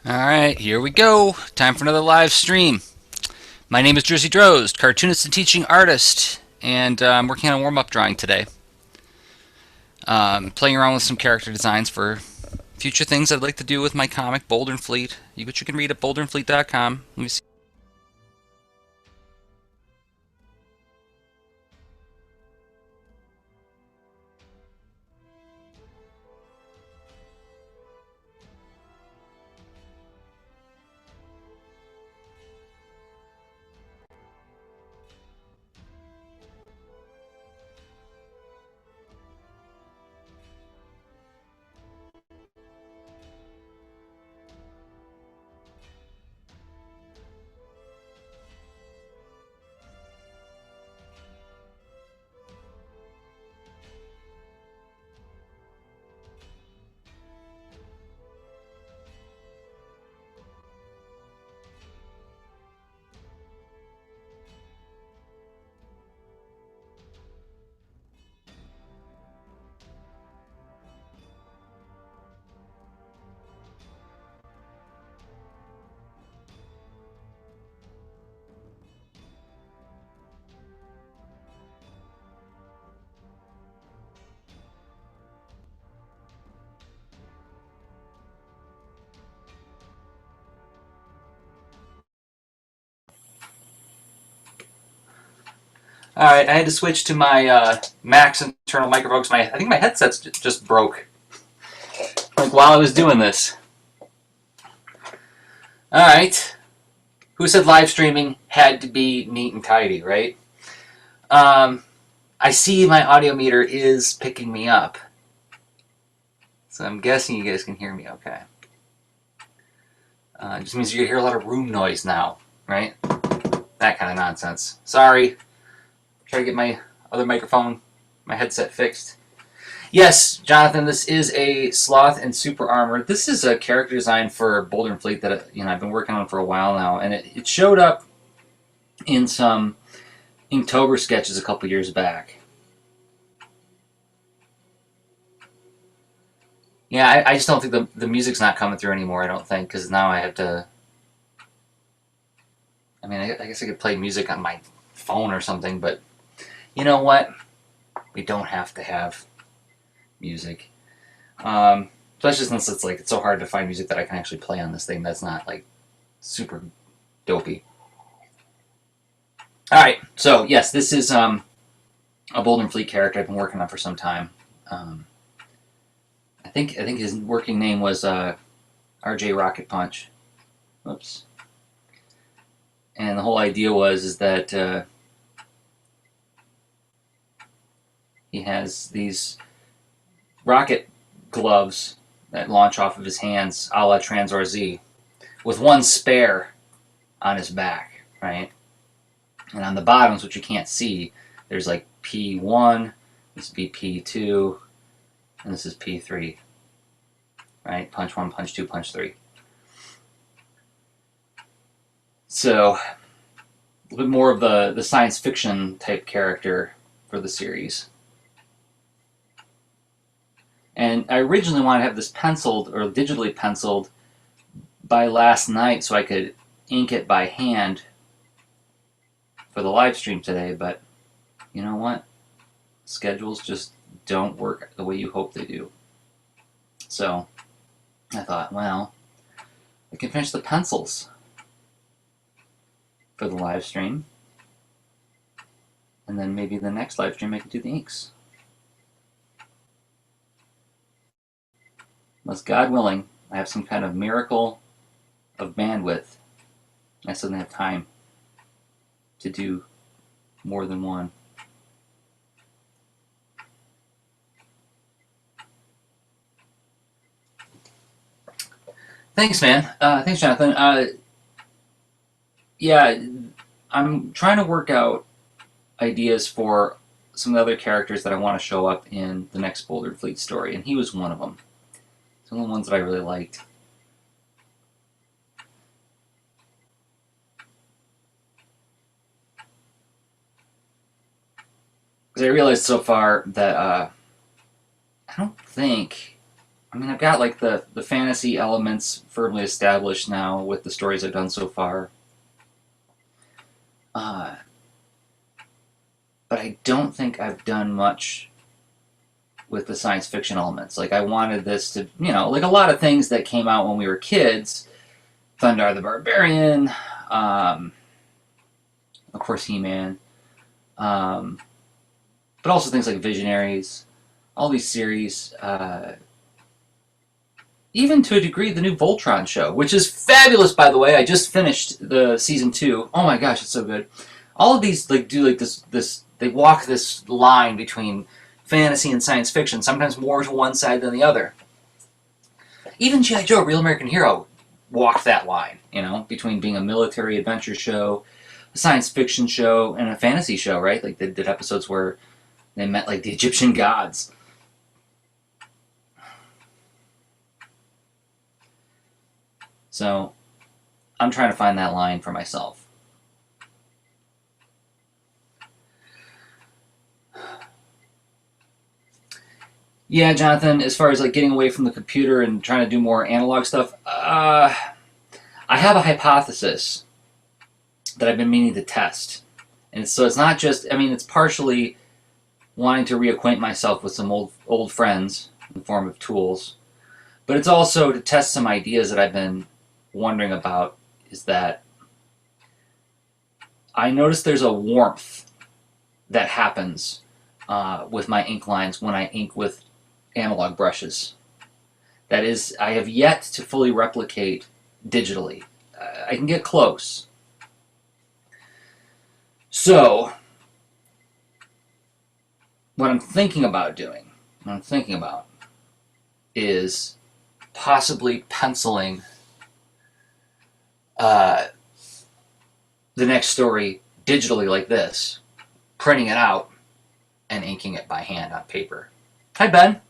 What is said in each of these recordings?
Alright, here we go. Time for another live stream. My name is Jersey Drozd, cartoonist and teaching artist, and I'm working on a warm up drawing today. Playing around with some character designs for future things I'd like to do with my comic, Boulder and Fleet, which you can read at boulderandfleet.com. Let me see. Alright, I had to switch to my Mac's internal microphone. I think my headset's just broke. Like while I was doing this. Alright. Who said live streaming had to be neat and tidy, right? I see my audio meter is picking me up. So I'm guessing you guys can hear me okay. It just means you're going to hear a lot of room noise now, right? That kind of nonsense. Sorry. Try to get my other microphone, my headset fixed. Yes, Jonathan, this is a Sloth and Super Armor. This is a character design for Boulder and Fleet that I've been working on for a while now, and it showed up in some Inktober sketches a couple years back. Yeah, I just don't think the music's not coming through anymore, I don't think, because now I have to... I mean, I guess I could play music on my phone or something, but you know what? We don't have to have music. Especially since it's so hard to find music that I can actually play on this thing that's not, like, super dopey. Alright, so, yes, this is a Boulder and Fleet character I've been working on for some time. I think his working name was RJ Rocket Punch. Whoops. And the whole idea is that he has these rocket gloves that launch off of his hands, a la Transor Z, with one spare on his back, right? And on the bottoms, which you can't see, there's like P1, this would be P2, and this is P3, right? Punch 1, punch 2, punch 3. So, a little bit more of the science fiction type character for the series. And I originally wanted to have this penciled or digitally penciled by last night so I could ink it by hand for the live stream today, but you know what? Schedules just don't work the way you hope they do. So I thought, well, I can finish the pencils for the live stream, and then maybe the next live stream I can do the inks. Unless, God willing, I have some kind of miracle of bandwidth, I suddenly have time to do more than one. Thanks, man. Thanks, Jonathan. Yeah, I'm trying to work out ideas for some of the other characters that I want to show up in the next Boulder Fleet story, and he was one of them. Some of the ones that I really liked. Because I realized so far that I don't think I mean, I've got like the fantasy elements firmly established now with the stories I've done so far. Uh, but I don't think I've done much with the science fiction elements. Like I wanted this to, like a lot of things that came out when we were kids. Thundar the Barbarian, of course He-Man, but also things like Visionaries, all these series, even to a degree the new Voltron show, which is fabulous, by the way. I just finished the season 2. Oh my gosh, it's so good. All of these like do like this they walk this line between fantasy and science fiction, sometimes more to one side than the other. Even G.I. Joe, Real American Hero, walked that line, between being a military adventure show, a science fiction show, and a fantasy show, right? Like they did episodes where they met like the Egyptian gods. So I'm trying to find that line for myself. Yeah, Jonathan, as far as like getting away from the computer and trying to do more analog stuff, I have a hypothesis that I've been meaning to test. And so it's not just, it's partially wanting to reacquaint myself with some old friends in the form of tools, but it's also to test some ideas that I've been wondering about. Is that I notice there's a warmth that happens with my ink lines when I ink with analog brushes. That is, I have yet to fully replicate digitally. I can get close. So, what I'm thinking about doing, is possibly penciling the next story digitally like this, printing it out, and inking it by hand on paper. Hi, Ben.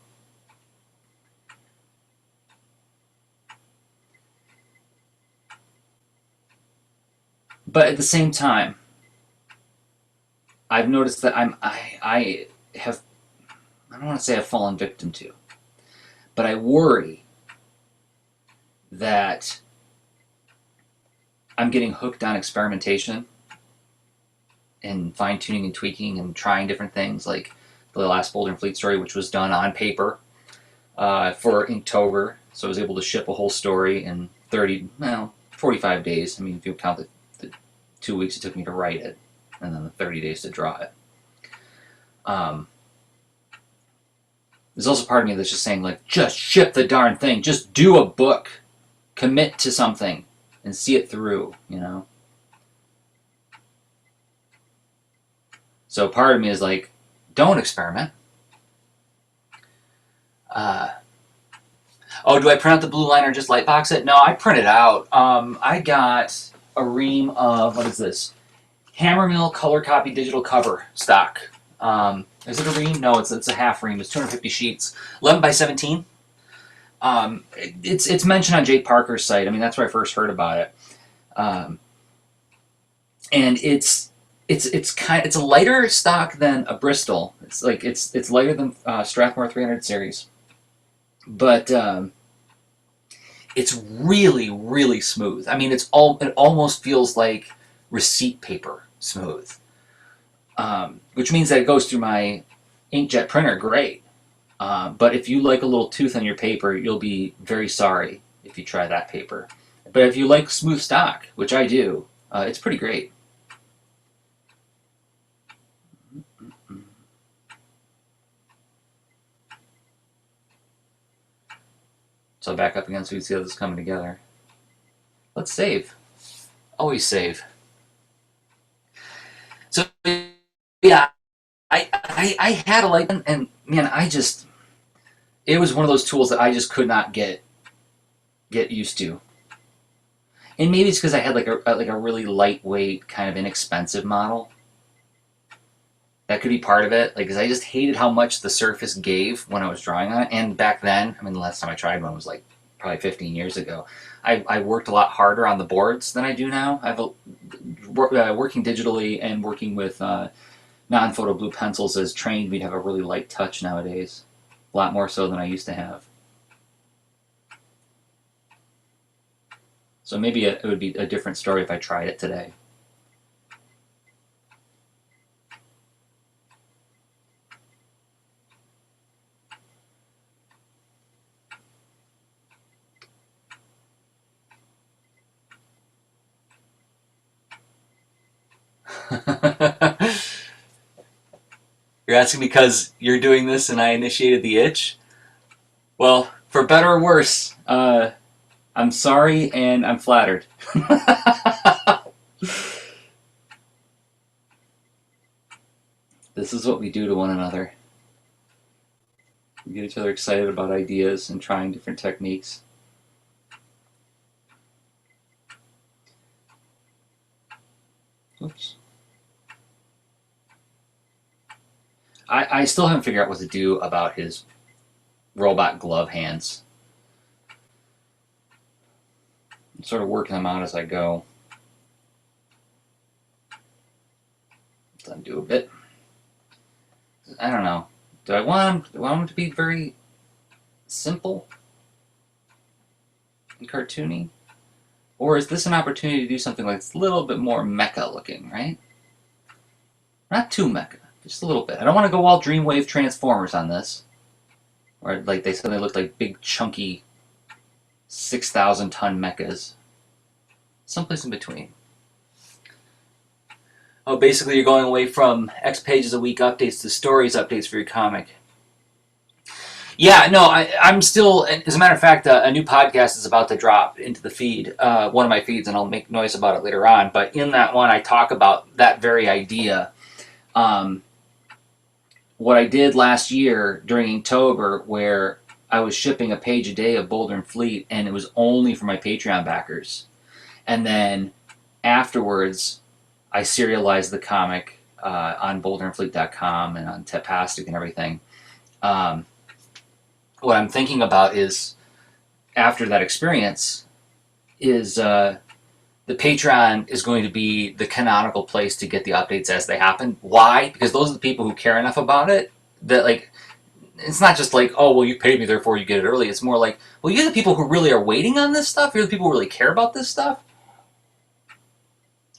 But at the same time, I've noticed that I have, I don't want to say I've fallen victim to, but I worry that I'm getting hooked on experimentation and fine-tuning and tweaking and trying different things, like the last Boulder and Fleet story, which was done on paper for Inktober, so I was able to ship a whole story in 45 days. If you count the 2 weeks it took me to write it, and then the 30 days to draw it. There's also part of me that's just saying, like, just ship the darn thing. Just do a book. Commit to something and see it through, So part of me is like, don't experiment. Do I print out the blue line or just light box it? No, I print it out. I got a ream of, what is this? Hammermill color copy digital cover stock. Is it a ream? No, it's a half ream. It's 250 sheets, 11 by 17. It's mentioned on Jake Parker's site. That's where I first heard about it. And it's a lighter stock than a Bristol. It's lighter than Strathmore 300 series, but it's really, really smooth. It almost feels like receipt paper smooth, which means that it goes through my inkjet printer great. But if you like a little tooth on your paper, you'll be very sorry if you try that paper. But if you like smooth stock, which I do, it's pretty great. So I'll back up again so you can see how this is coming together. Let's save. Always save. So yeah, I had a like, and man, it was one of those tools that I just could not get used to. And maybe it's because I had like a really lightweight, kind of inexpensive model. That could be part of it. Because I just hated how much the surface gave when I was drawing on it. And back then, the last time I tried one was like probably 15 years ago. I worked a lot harder on the boards than I do now. Working digitally and working with non-photo blue pencils has trained me to have a really light touch nowadays. A lot more so than I used to have. So maybe it would be a different story if I tried it today. You're asking because you're doing this and I initiated the itch? Well, for better or worse, I'm sorry and I'm flattered. This is what we do to one another. We get each other excited about ideas and trying different techniques. Oops. I still haven't figured out what to do about his robot glove hands. I'm sort of working them out as I go. Let's undo a bit. I don't know. Do I want them to be very simple and cartoony? Or is this an opportunity to do something that's a little bit more mecha looking, right? Not too mecha, just a little bit. I don't want to go all Dreamwave Transformers on this. Or like they said they look like big chunky 6,000 ton mechas. Someplace in between. Oh, basically you're going away from X pages a week updates to stories updates for your comic. Yeah, no, I'm still, as a matter of fact, a new podcast is about to drop into the feed, one of my feeds, and I'll make noise about it later on. But in that one, I talk about that very idea. What I did last year during Inktober, where I was shipping a page a day of Boulder and Fleet, and it was only for my Patreon backers. And then afterwards, I serialized the comic on boulderandfleet.com and on Tapastic and everything. What I'm thinking about is, after that experience, is the Patreon is going to be the canonical place to get the updates as they happen. Why? Because those are the people who care enough about it that, like, it's not just like, oh, well, you paid me, therefore you get it early. It's more like, well, you're the people who really are waiting on this stuff. You're the people who really care about this stuff.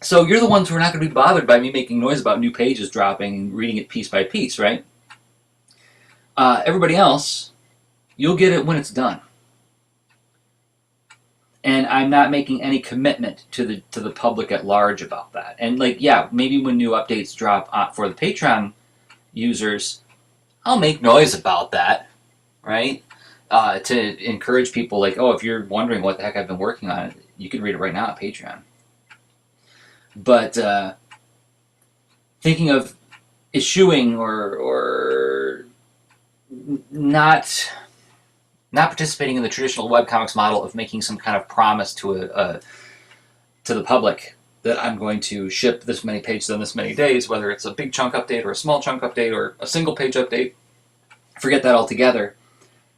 So you're the ones who are not going to be bothered by me making noise about new pages dropping and reading it piece by piece, right? Everybody else, you'll get it when it's done. And I'm not making any commitment to the public at large about that. And like, yeah, maybe when new updates drop for the Patreon users, I'll make noise about that, right? To encourage people, like, oh, if you're wondering what the heck I've been working on, you can read it right now at Patreon. But thinking of eschewing or not participating in the traditional webcomics model of making some kind of promise to the public that I'm going to ship this many pages in this many days, whether it's a big chunk update or a small chunk update or a single page update. Forget that altogether.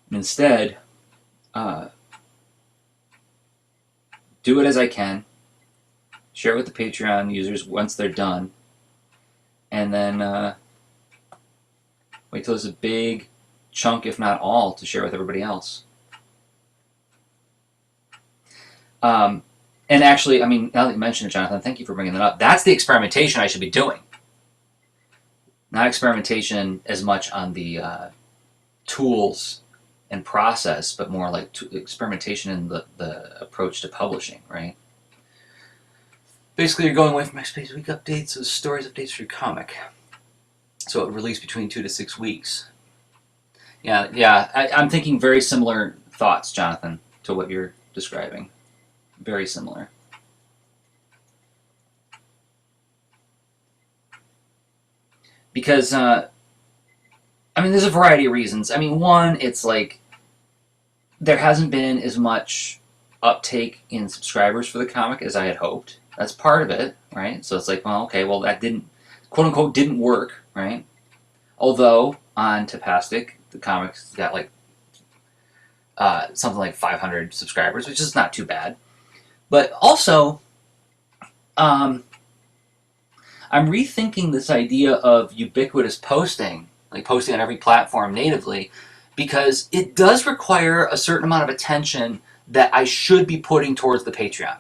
And instead, do it as I can. Share it with the Patreon users once they're done. And then wait till there's a big chunk, if not all, to share with everybody else. And actually, I mean, now that you mention it, Jonathan, thank you for bringing that up. That's the experimentation I should be doing. Not experimentation as much on the tools and process, but more like experimentation in the approach to publishing, right? Basically, you're going away from X Page Week updates, so stories updates for your comic. So it released between 2 to 6 weeks. Yeah, I'm thinking very similar thoughts, Jonathan, to what you're describing. Very similar. Because, I mean, there's a variety of reasons. I mean, one, it's like there hasn't been as much uptake in subscribers for the comic as I had hoped. That's part of it, right? So it's like, well, okay, well, that didn't, quote-unquote, didn't work, right? Although, on Tapastic, the comic's got like something like 500 subscribers, which is not too bad. But also, I'm rethinking this idea of ubiquitous posting, like posting on every platform natively, because it does require a certain amount of attention that I should be putting towards the Patreon,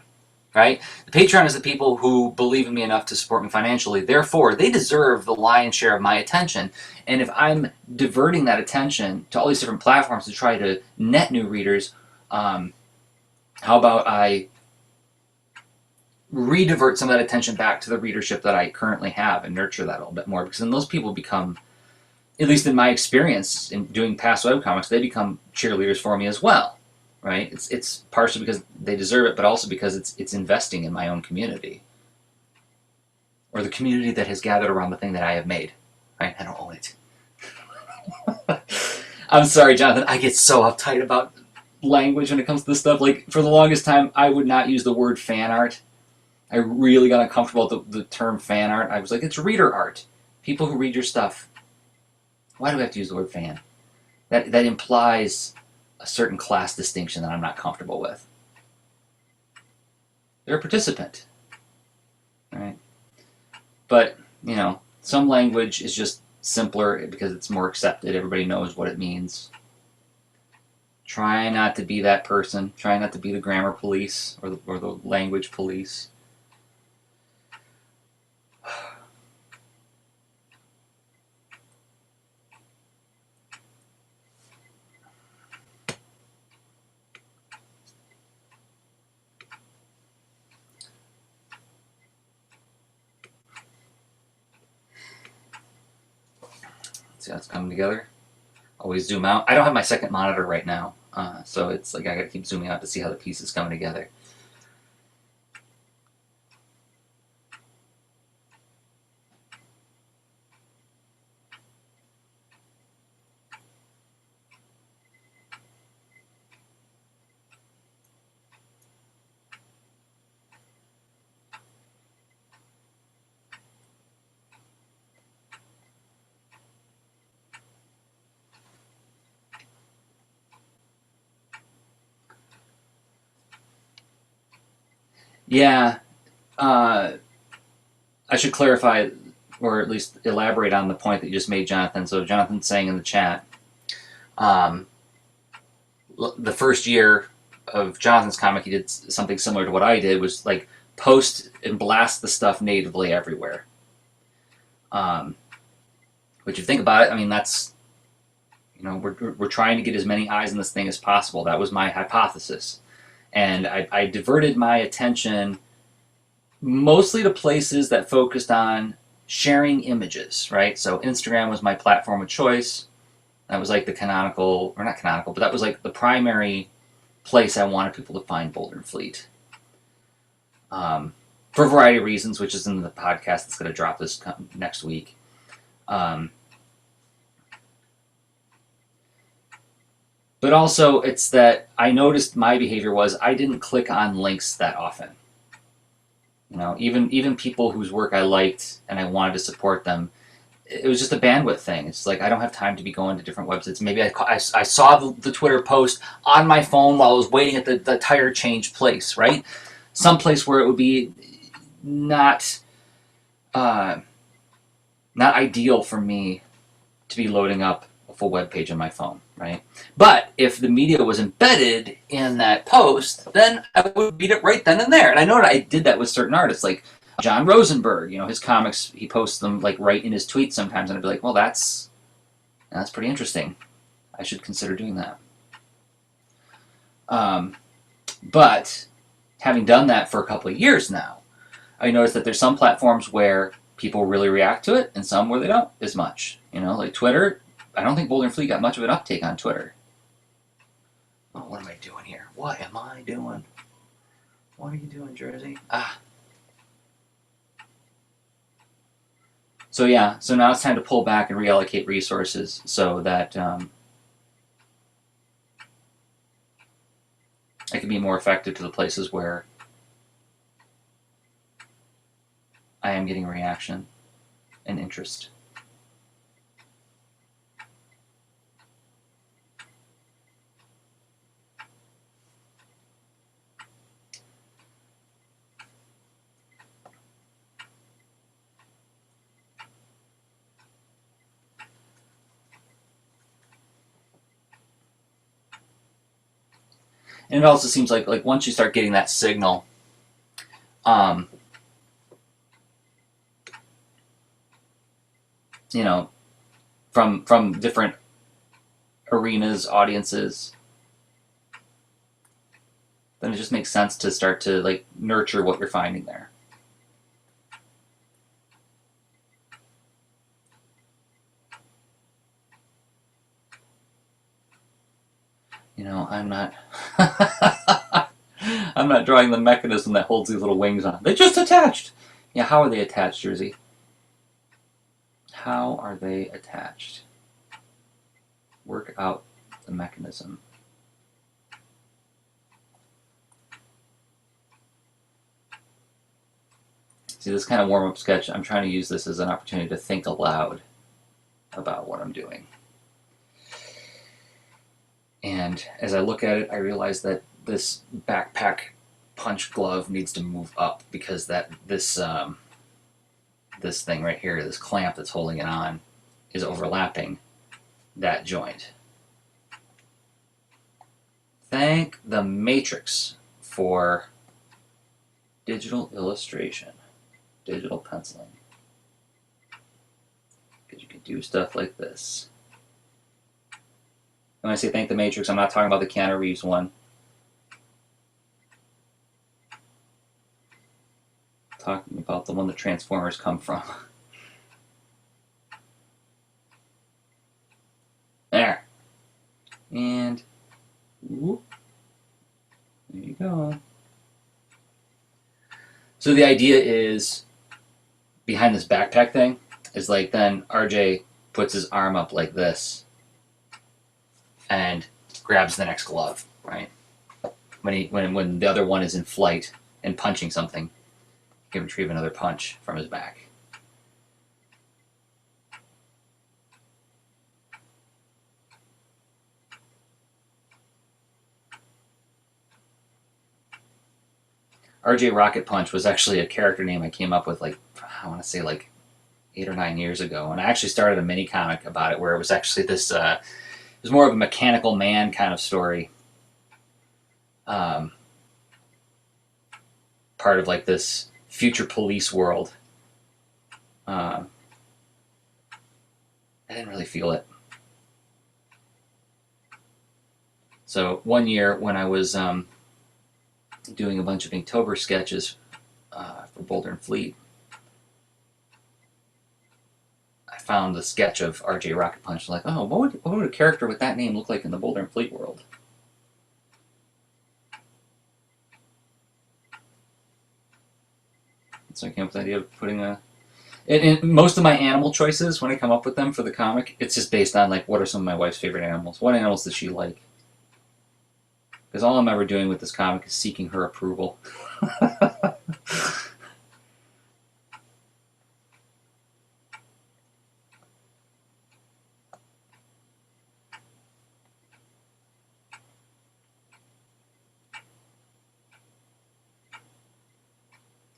right? The Patreon is the people who believe in me enough to support me financially. Therefore, they deserve the lion's share of my attention. And if I'm diverting that attention to all these different platforms to try to net new readers, how about I redivert some of that attention back to the readership that I currently have and nurture that a little bit more? Because then those people become, at least in my experience in doing past webcomics, they become cheerleaders for me as well, right? It's partially because they deserve it, but also because it's investing in my own community, or the community that has gathered around the thing that I have made, right? I don't own it. I'm sorry, Jonathan. I get so uptight about language when it comes to this stuff. Like, for the longest time, I would not use the word fan art. I really got uncomfortable with the term fan art. I was like, it's reader art. People who read your stuff. Why do we have to use the word fan? That implies a certain class distinction that I'm not comfortable with. They're a participant, right? But, you know, some language is just simpler because it's more accepted. Everybody knows what it means. Try not to be that person. Try not to be the grammar police or the language police. See how it's coming together? Always zoom out. I don't have my second monitor right now, so it's like I gotta keep zooming out to see how the piece is coming together. Yeah, I should clarify, or at least elaborate on the point that you just made, Jonathan. So Jonathan's saying in the chat, um, the first year of Jonathan's comic, he did something similar to what I did, was like post and blast the stuff natively everywhere. Which, if you think about it, I mean, that's, you know, we're trying to get as many eyes on this thing as possible. That was my hypothesis. And I diverted my attention mostly to places that focused on sharing images, right? So Instagram was my platform of choice. That was like the canonical, or not canonical, but that was like the primary place I wanted people to find Boulder and Fleet. For a variety of reasons, which is in the podcast that's going to drop this next week. But also, it's that I noticed my behavior was I didn't click on links that often. You know, even people whose work I liked and I wanted to support them, it was just a bandwidth thing. It's like I don't have time to be going to different websites. Maybe I saw the Twitter post on my phone while I was waiting at the tire change place, right? Some place where it would be not ideal for me to be loading up a full web page on my phone, right? But if the media was embedded in that post, then I would read it right then and there. And I know that I did that with certain artists, like John Rosenberg. You know, his comics, he posts them like right in his tweets sometimes, and I'd be like, well, that's pretty interesting. I should consider doing that. But having done that for a couple of years now, I noticed that there's some platforms where people really react to it, and some where they don't as much. You know, like Twitter. I don't think Boulder and Fleet got much of an uptake on Twitter. Oh, what am I doing here? What am I doing? What are you doing, Jersey? So yeah, so now it's time to pull back and reallocate resources so that I can be more effective to the places where I am getting reaction and interest. And it also seems like once you start getting that signal, um, you know, from different arenas, audiences, then it just makes sense to start to like nurture what you're finding there. You know, I'm not I'm not drawing the mechanism that holds these little wings on. They just attached. Yeah, how are they attached, Jersey? How are they attached? Work out the mechanism. See, this kind of warm-up sketch, I'm trying to use this as an opportunity to think aloud about what I'm doing. And as I look at it, I realize that this backpack punch glove needs to move up because this thing right here, this clamp that's holding it on, is overlapping that joint. Thank the Matrix for digital illustration, digital penciling. Because you can do stuff like this. And when I say thank the Matrix, I'm not talking about the Keanu Reeves one. I'm talking about the one that Transformers come from. There. And whoop. There you go. So the idea is, behind this backpack thing, is like then RJ puts his arm up like this and grabs the next glove, right? When the other one is in flight and punching something, he can retrieve another punch from his back. RJ Rocket Punch was actually a character name I came up with, like, I want to say like 8 or 9 years ago, and I actually started a mini comic about it where it was actually this. It was more of a mechanical man kind of story. Part of like this future police world. I didn't really feel it. So one year when I was doing a bunch of Inktober sketches for Boulder and Fleet, I found the sketch of RJ Rocket Punch. Like, oh, what would a character with that name look like in the Boulder and Fleet world? So I came up with the idea of putting a. And most of my animal choices, when I come up with them for the comic, it's just based on like what are some of my wife's favorite animals. What animals does she like? Because all I'm ever doing with this comic is seeking her approval.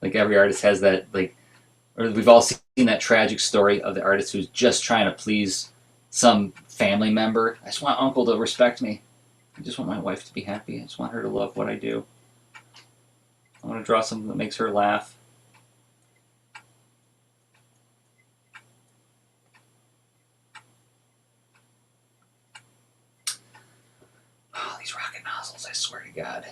Like every artist has that, like, or we've all seen that tragic story of the artist who's just trying to please some family member. I just want uncle to respect me. I just want my wife to be happy. I just want her to love what I do. I want to draw something that makes her laugh. Oh, these rocket nozzles, I swear to God.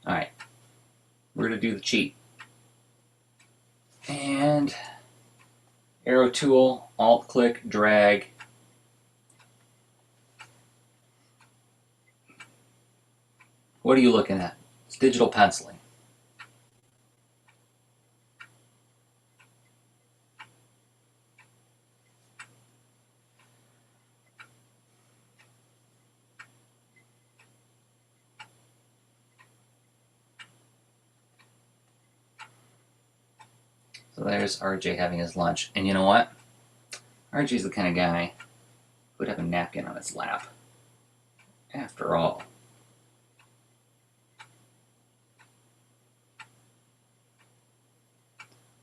Alright. We're going to do the cheat. And arrow tool, alt click, drag. What are you looking at? It's digital penciling. So there's RJ having his lunch. And you know what? RJ's the kind of guy who would have a napkin on his lap. After all.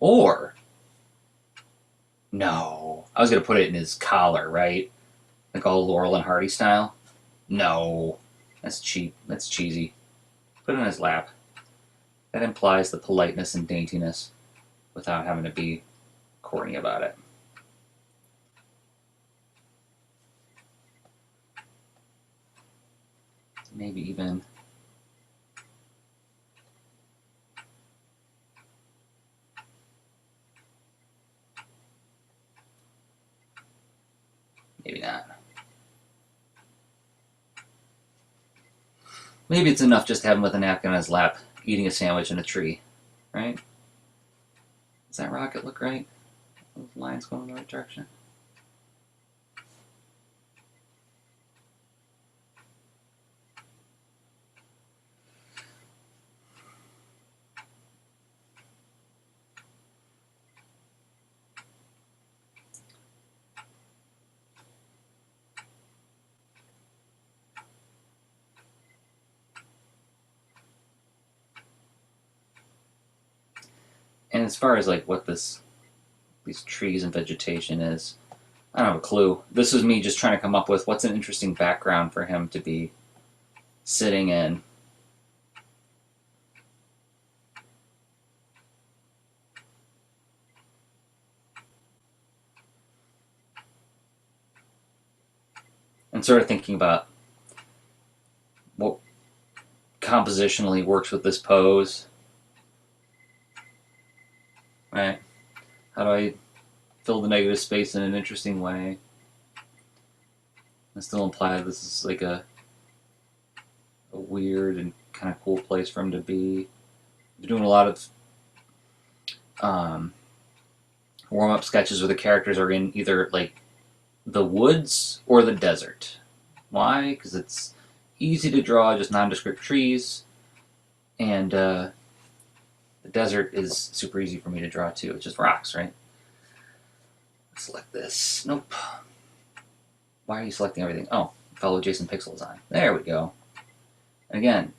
Or No. I was going to put it in his collar, right? Like all Laurel and Hardy style. No. That's cheap. That's cheesy. Put it on his lap. That implies the politeness and daintiness without having to be corny about it. Maybe even... maybe not. Maybe it's enough just to have him with a napkin on his lap, eating a sandwich in a tree, right? Does that rocket look right? Those lines going in the right direction? And as far as like what these trees and vegetation is, I don't have a clue. This was me just trying to come up with what's an interesting background for him to be sitting in. And sort of thinking about what compositionally works with this pose. Right? How do I fill the negative space in an interesting way? I still imply this is like a weird and kind of cool place for him to be. I've been doing a lot of warm-up sketches where the characters are in either like the woods or the desert. Why? Because it's easy to draw just nondescript trees, and the desert is super easy for me to draw too. It's just rocks, right? Select this. Nope. Why are you selecting everything? Oh, follow Jason Pixel Design. There we go. And again,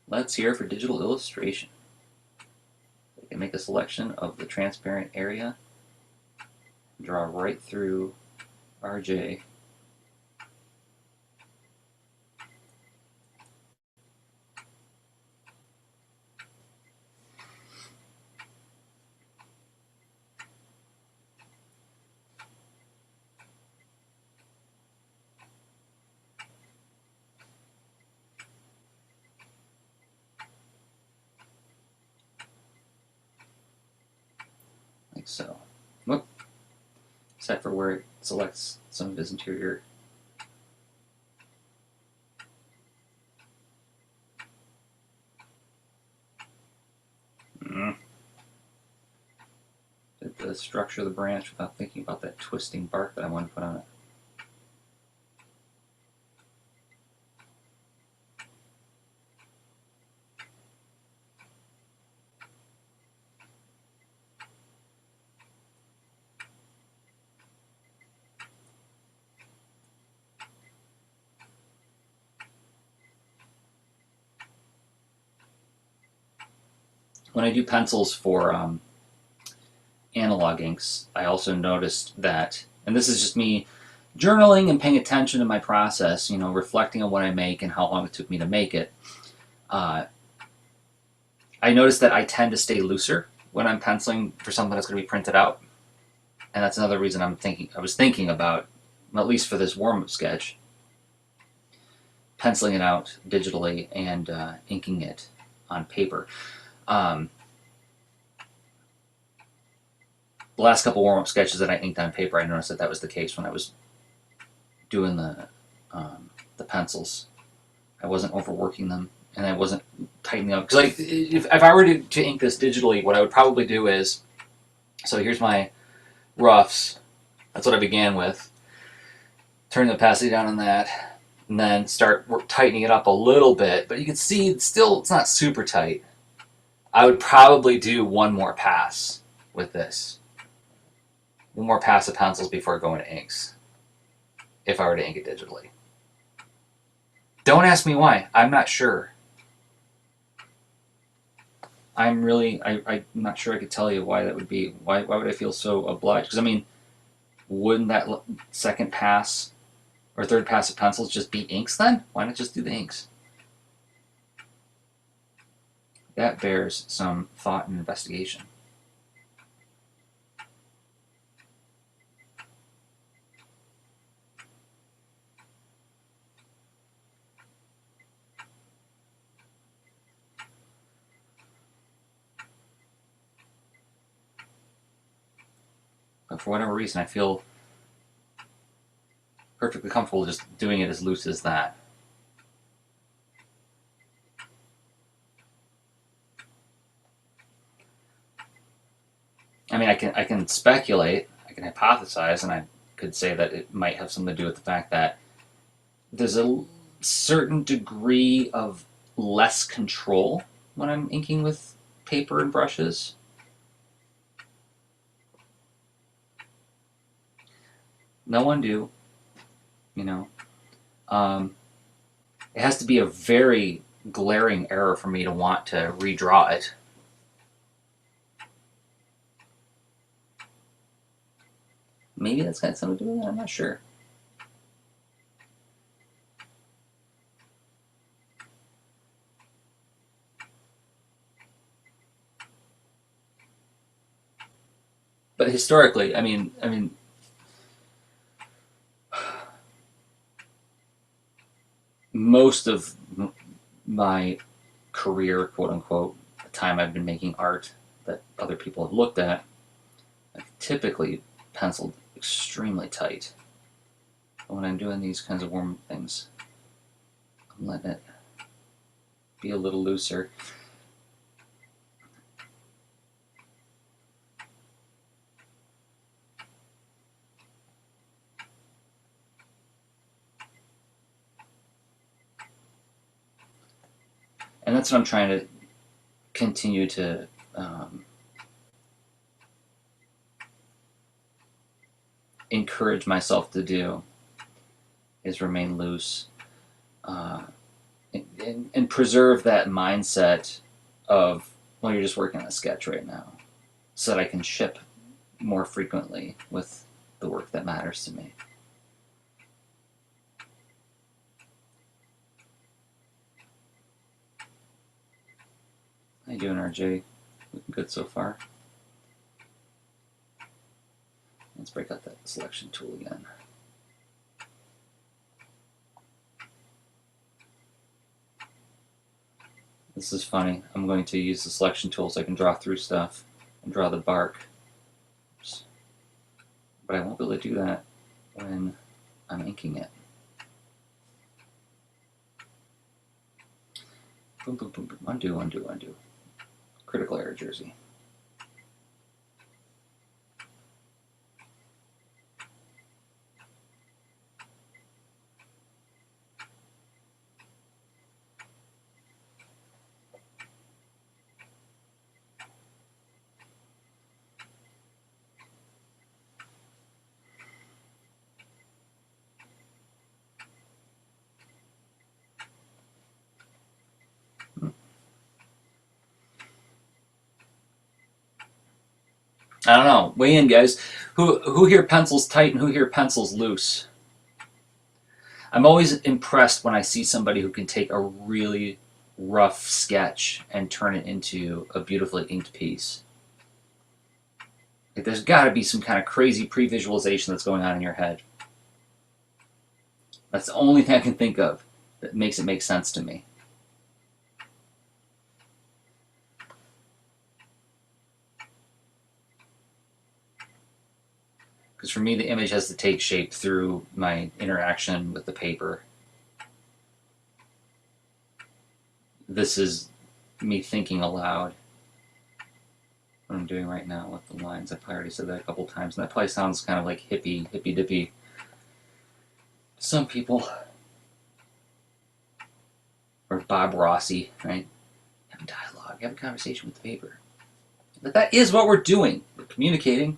let's hear for digital illustration. We can make a selection of the transparent area, draw right through RJ. Like so. Whoop. Except for where it selects some of his interior. Did the structure of the branch without thinking about that twisting bark that I want to put on it. When I do pencils for analog inks, I also noticed that, and this is just me journaling and paying attention to my process, you know, reflecting on what I make and how long it took me to make it. I noticed that I tend to stay looser when I'm penciling for something that's going to be printed out, and that's another reason I was thinking about, at least for this warm-up sketch, penciling it out digitally and inking it on paper. The last couple warm-up sketches that I inked on paper, I noticed that that was the case when I was doing the pencils. I wasn't overworking them, and I wasn't tightening up. Because like, if I were to ink this digitally, what I would probably do is, so here's my roughs. That's what I began with. Turn the opacity down on that, and then start tightening it up a little bit. But you can see it's not super tight. I would probably do one more pass with this. One more pass of pencils before going to inks, if I were to ink it digitally. Don't ask me why. I'm not sure. I'm really, I'm not sure I could tell you why that would be. Why would I feel so obliged? Because I mean, wouldn't that second pass or third pass of pencils just be inks then? Why not just do the inks? That bears some thought and investigation. But for whatever reason, I feel perfectly comfortable just doing it as loose as that. I mean, I can speculate, I can hypothesize, and I could say that it might have something to do with the fact that there's a certain degree of less control when I'm inking with paper and brushes. No undue, you know. It has to be a very glaring error for me to want to redraw it. Maybe that's got something to do with it. I'm not sure. But historically, I mean, most of my career, quote unquote, the time I've been making art that other people have looked at, I've typically penciled extremely tight. But when I'm doing these kinds of warm things, I'm letting it be a little looser. And that's what I'm trying to continue to encourage myself to do, is remain loose, and preserve that mindset of, well, you're just working on a sketch right now, so that I can ship more frequently with the work that matters to me. How you doing, RJ? Looking good so far. Let's break out that selection tool again. This is funny. I'm going to use the selection tool so I can draw through stuff and draw the bark. Oops. But I won't be able to do that when I'm inking it. Boom, boom, boom, boom. Undo, undo, undo. Critical error jersey. I don't know. Weigh in, guys. Who here pencils tight and who here pencils loose? I'm always impressed when I see somebody who can take a really rough sketch and turn it into a beautifully inked piece. Like, there's got to be some kind of crazy pre-visualization that's going on in your head. That's the only thing I can think of that makes it make sense to me. Because for me, the image has to take shape through my interaction with the paper. This is me thinking aloud. What I'm doing right now with the lines. I probably already said that a couple times, and that probably sounds kind of like hippy dippy to some people. Or Bob Rossi, right? Have a dialogue, have a conversation with the paper. But that is what we're doing. We're communicating.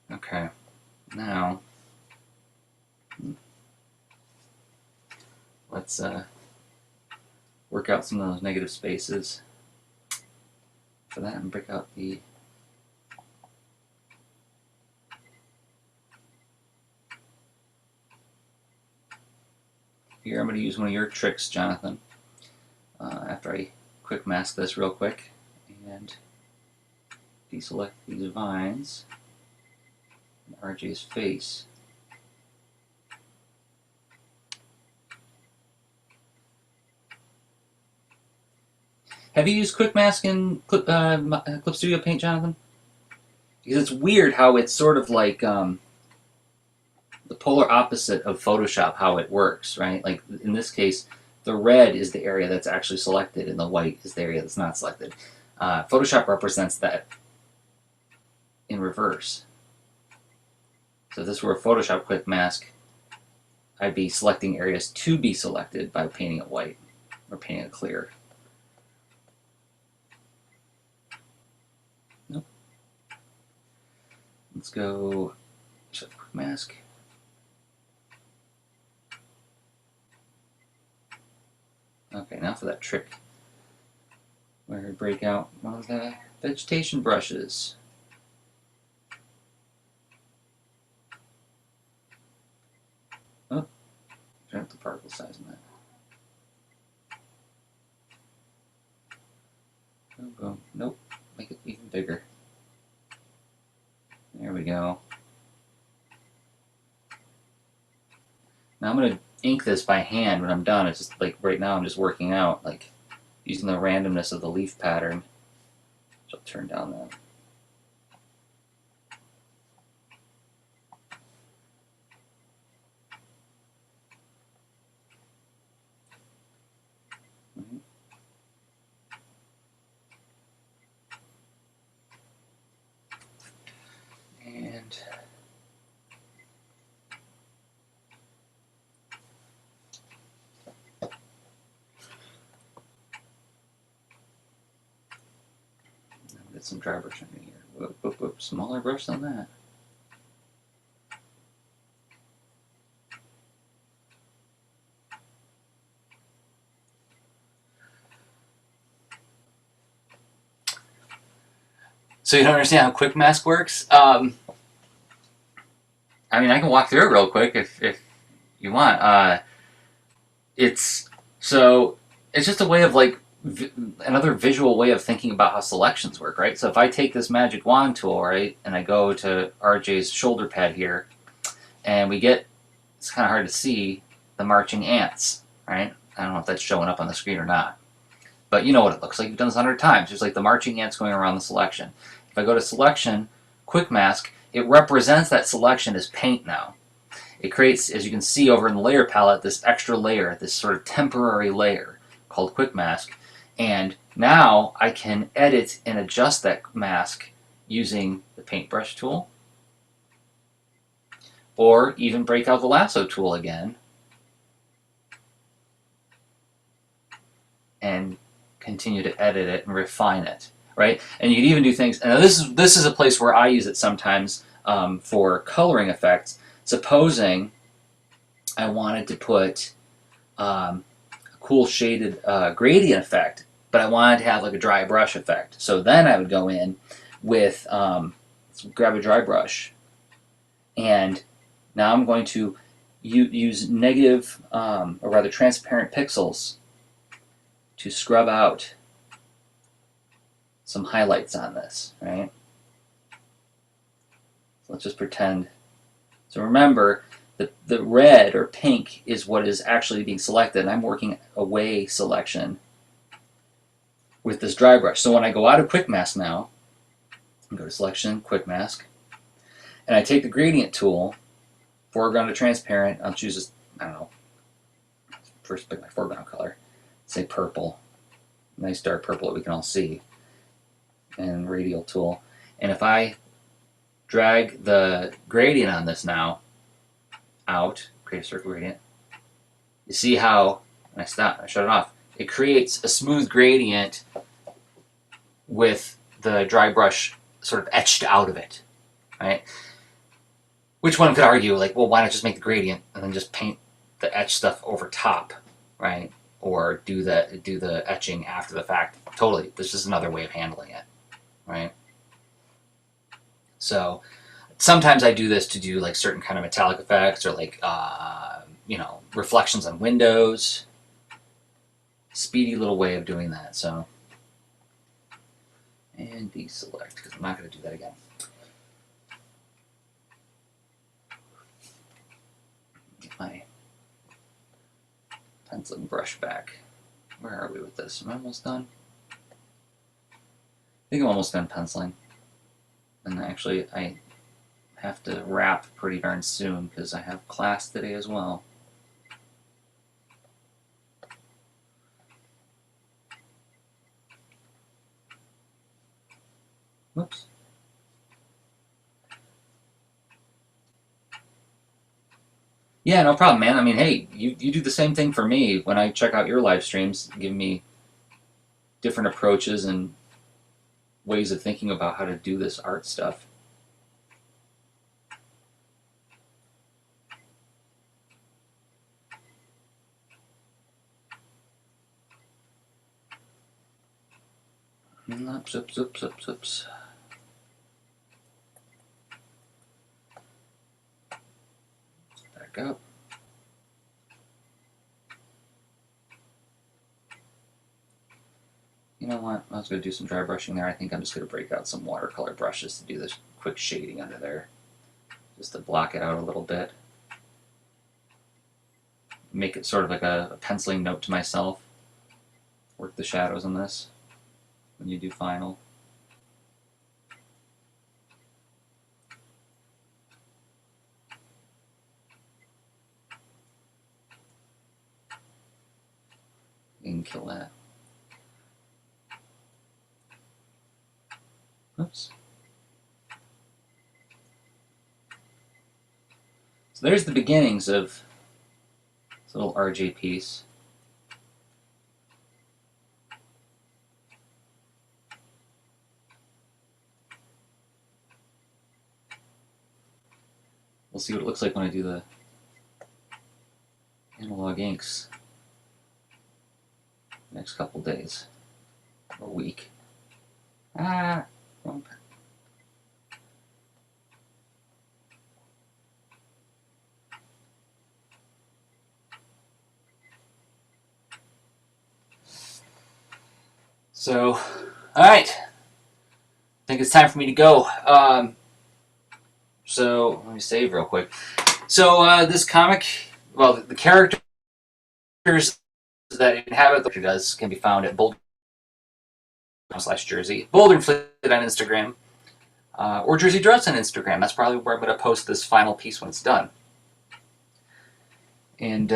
Okay. Now, let's work out some of those negative spaces. For that, and break out the here. I'm going to use one of your tricks, Jonathan. After I quick mask this real quick and deselect these vines and RJ's face. Have you used quick mask in Clip Studio Paint, Jonathan? Because it's weird how it's sort of like the polar opposite of Photoshop, how it works, right? Like in this case, the red is the area that's actually selected and the white is the area that's not selected. Photoshop represents that in reverse. So if this were a Photoshop quick mask, I'd be selecting areas to be selected by painting it white or painting it clear. Nope. Let's go set quick mask. Okay, now for that trick where we break out one of the vegetation brushes. Oh, turn up the particle size on that. Boom, boom. Nope, make it even bigger. There we go. Now I'm going to ink this by hand when I'm done. It's just like right now I'm just working out, like using the randomness of the leaf pattern. So I'll turn down that. And get some dry brush under here. Whoop, whoop, whoop. Smaller brush than that. So you don't understand how quick mask works? I mean, I can walk through it real quick if you want. It's just a way of like another visual way of thinking about how selections work, right? So if I take this magic wand tool, right, and I go to RJ's shoulder pad here, and we get, it's kind of hard to see, the marching ants, right? I don't know if that's showing up on the screen or not, but you know what it looks like. You've done this 100 times. There's like the marching ants going around the selection. If I go to selection, quick mask, it represents that selection as paint now. It creates, as you can see over in the layer palette, this extra layer, this sort of temporary layer called quick mask. And now I can edit and adjust that mask using the paintbrush tool, or even break out the lasso tool again and continue to edit it and refine it, right? And you can even do things, and this is a place where I use it sometimes for coloring effects. Supposing I wanted to put a cool shaded gradient effect, but I wanted to have like a dry brush effect. So then I would go in with, let's grab a dry brush, and now I'm going to use negative, or rather transparent pixels to scrub out some highlights on this, right? So let's just pretend. So remember, the red or pink is what is actually being selected, and I'm working away selection with this dry brush. So when I go out of quick mask now, I go to selection, quick mask, and I take the gradient tool, foreground to transparent. I'll choose this, I don't know, first pick my foreground color, say purple, nice dark purple that we can all see, and radial tool. And if I drag the gradient on this now out, create a circle gradient, you see how, when I stop, I shut it off, it creates a smooth gradient with the dry brush sort of etched out of it, right? Which one could argue, like, well, why not just make the gradient and then just paint the etch stuff over top, right? Or do the etching after the fact. Totally, this is another way of handling it, right? So sometimes I do this to do like certain kind of metallic effects or like you know, reflections on windows. Speedy little way of doing that. So, and deselect because I'm not going to do that again. Get my penciling brush back. Where are we with this? Am I almost done? I think I'm almost done penciling. And actually, I have to wrap pretty darn soon because I have class today as well. Whoops. Yeah, no problem, man. I mean, hey, you do the same thing for me when I check out your live streams, give me different approaches and ways of thinking about how to do this art stuff. Oops, oops, oops, oops, oops. Back up. You know what? I was going to do some dry brushing there. I think I'm just going to break out some watercolor brushes to do this quick shading under there. Just to block it out a little bit. Make it sort of like a penciling note to myself. Work the shadows on this when you do final. You can kill that. Oops. So there's the beginnings of this little RJ piece. We'll see what it looks like when I do the analog inks next couple days or week. Wrong pen. So, all right. I think it's time for me to go. So let me save real quick. So this comic, well, the characters that inhabit the does can be found at Boulder/Jersey, Boulder and Fleet on Instagram, or Jersey Drones on Instagram. That's probably where I'm going to post this final piece when it's done. And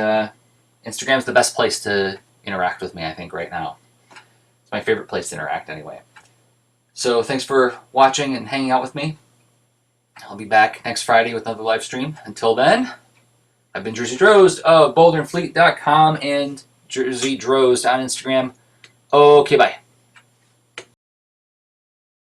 Instagram's the best place to interact with me, I think, right now. It's my favorite place to interact anyway. So thanks for watching and hanging out with me. I'll be back next Friday with another live stream. Until then, I've been Jersey Drozd of BoulderandFleet.com and Jersey Drozd on Instagram. Okay, bye.